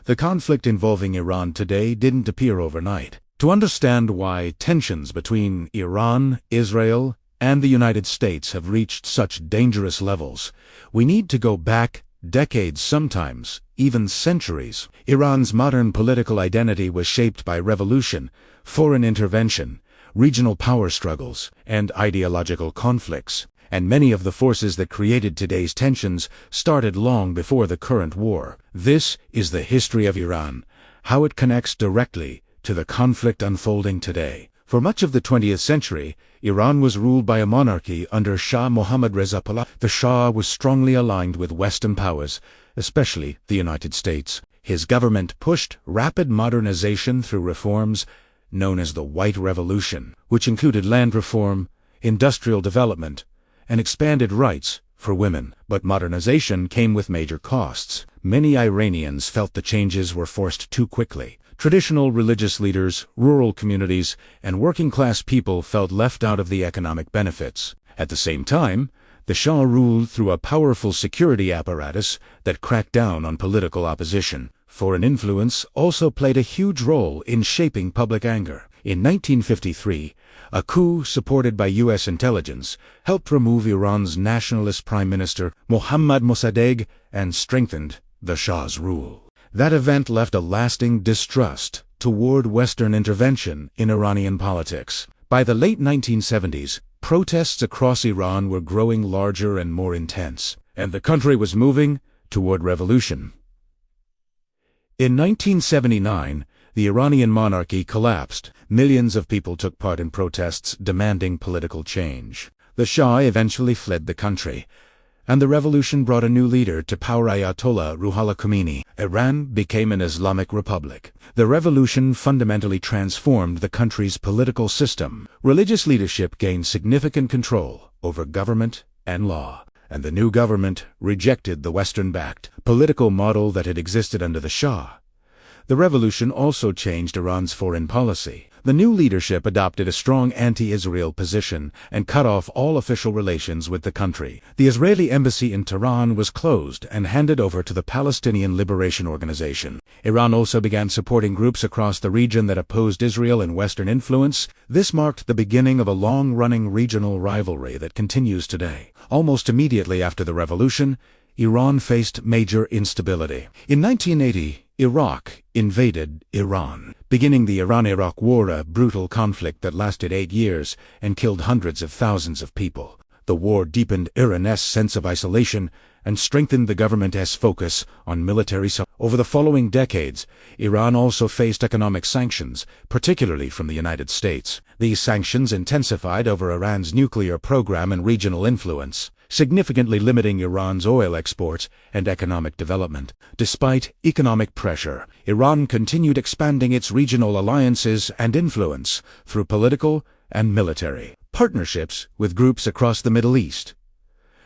The conflict involving Iran today didn't appear overnight. To understand why tensions between Iran, Israel, and the United States have reached such dangerous levels, we need to go back decades, sometimes even centuries. Iran's modern political identity was shaped by revolution, foreign intervention, regional power struggles, and ideological conflicts. And many of the forces that created today's tensions started long before the current war. This is the history of Iran, how it connects directly to the conflict unfolding today. For much of the 20th century, Iran was ruled by a monarchy under Shah Mohammad Reza Pahlavi. The Shah was strongly aligned with Western powers, especially the United States. His government pushed rapid modernization through reforms known as the White Revolution, which included land reform, industrial development, and expanded rights for women. But modernization came with major costs. Many Iranians felt the changes were forced too quickly. Traditional religious leaders, rural communities, and working-class people felt left out of the economic benefits. At the same time, the Shah ruled through a powerful security apparatus that cracked down on political opposition. Foreign influence also played a huge role in shaping public anger. In 1953, a coup supported by U.S. intelligence helped remove Iran's nationalist Prime Minister Mohammad Mossadegh and strengthened the Shah's rule. That event left a lasting distrust toward Western intervention in Iranian politics. By the late 1970s, protests across Iran were growing larger and more intense, and the country was moving toward revolution. In 1979, the Iranian monarchy collapsed. Millions of people took part in protests demanding political change. The Shah eventually fled the country, and the revolution brought a new leader to power, Ayatollah Ruhollah Khomeini. Iran became an Islamic republic. The revolution fundamentally transformed the country's political system. Religious leadership gained significant control over government and law, and the new government rejected the Western-backed political model that had existed under the Shah. The revolution also changed Iran's foreign policy. The new leadership adopted a strong anti-Israel position and cut off all official relations with the country. The Israeli embassy in Tehran was closed and handed over to the Palestinian Liberation Organization. Iran also began supporting groups across the region that opposed Israel and Western influence. This marked the beginning of a long-running regional rivalry that continues today. Almost immediately after the revolution, Iran faced major instability. In 1980, Iraq invaded Iran, beginning the Iran-Iraq War, a brutal conflict that lasted 8 years and killed hundreds of thousands of people. The war deepened Iran's sense of isolation and strengthened the government's focus on military support. Over the following decades, Iran also faced economic sanctions, particularly from the United States. These sanctions intensified over Iran's nuclear program and regional influence, significantly limiting Iran's oil exports and economic development. Despite economic pressure, Iran continued expanding its regional alliances and influence through political and military partnerships with groups across the Middle East.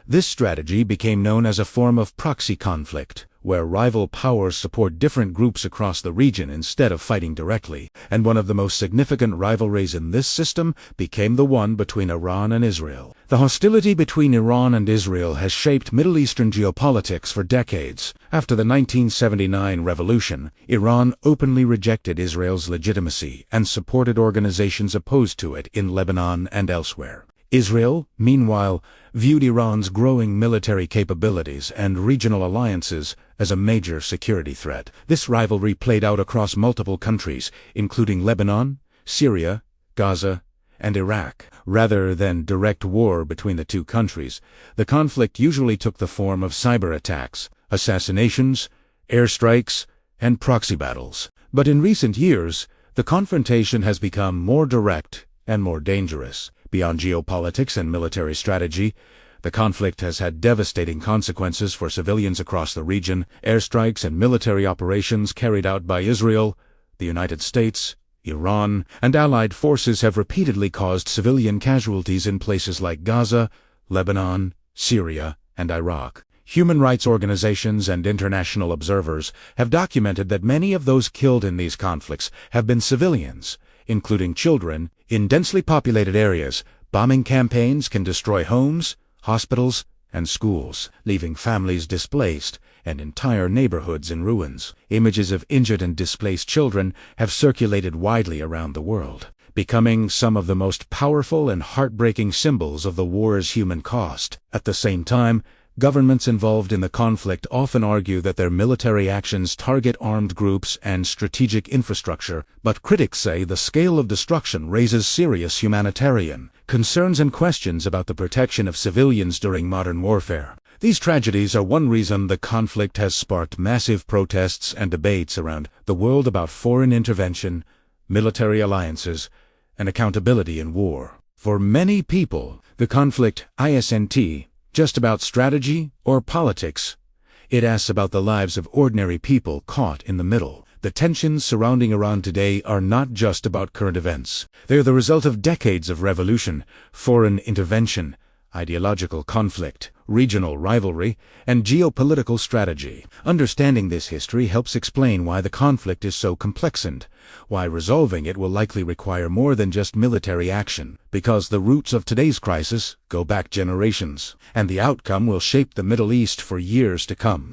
This strategy became known as a form of proxy conflict, where rival powers support different groups across the region instead of fighting directly. And one of the most significant rivalries in this system became the one between Iran and Israel. The hostility between Iran and Israel has shaped Middle Eastern geopolitics for decades. After the 1979 revolution, Iran openly rejected Israel's legitimacy and supported organizations opposed to it in Lebanon and elsewhere. Israel, meanwhile, viewed Iran's growing military capabilities and regional alliances as a major security threat. This rivalry played out across multiple countries, including Lebanon, Syria, Gaza, and Iraq. Rather than direct war between the two countries, the conflict usually took the form of cyber attacks, assassinations, airstrikes, and proxy battles. But in recent years, the confrontation has become more direct and more dangerous. Beyond geopolitics and military strategy, the conflict has had devastating consequences for civilians across the region. Airstrikes and military operations carried out by Israel, the United States, Iran, and allied forces have repeatedly caused civilian casualties in places like Gaza, Lebanon, Syria, and Iraq. Human rights organizations and international observers have documented that many of those killed in these conflicts have been civilians, including children, in densely populated areas. Bombing campaigns can destroy homes, hospitals, and schools, leaving families displaced and entire neighborhoods in ruins. Images of injured and displaced children have circulated widely around the world, becoming some of the most powerful and heartbreaking symbols of the war's human cost. At the same time, governments involved in the conflict often argue that their military actions target armed groups and strategic infrastructure, but critics say the scale of destruction raises serious humanitarian concerns and questions about the protection of civilians during modern warfare. These tragedies are one reason the conflict has sparked massive protests and debates around the world about foreign intervention, military alliances, and accountability in war. For many people, the conflict isn't just about strategy or politics. It asks about the lives of ordinary people caught in the middle. The tensions surrounding Iran today are not just about current events. They are the result of decades of revolution, foreign intervention, ideological conflict, regional rivalry, and geopolitical strategy. Understanding this history helps explain why the conflict is so complex and why resolving it will likely require more than just military action, because the roots of today's crisis go back generations, and the outcome will shape the Middle East for years to come.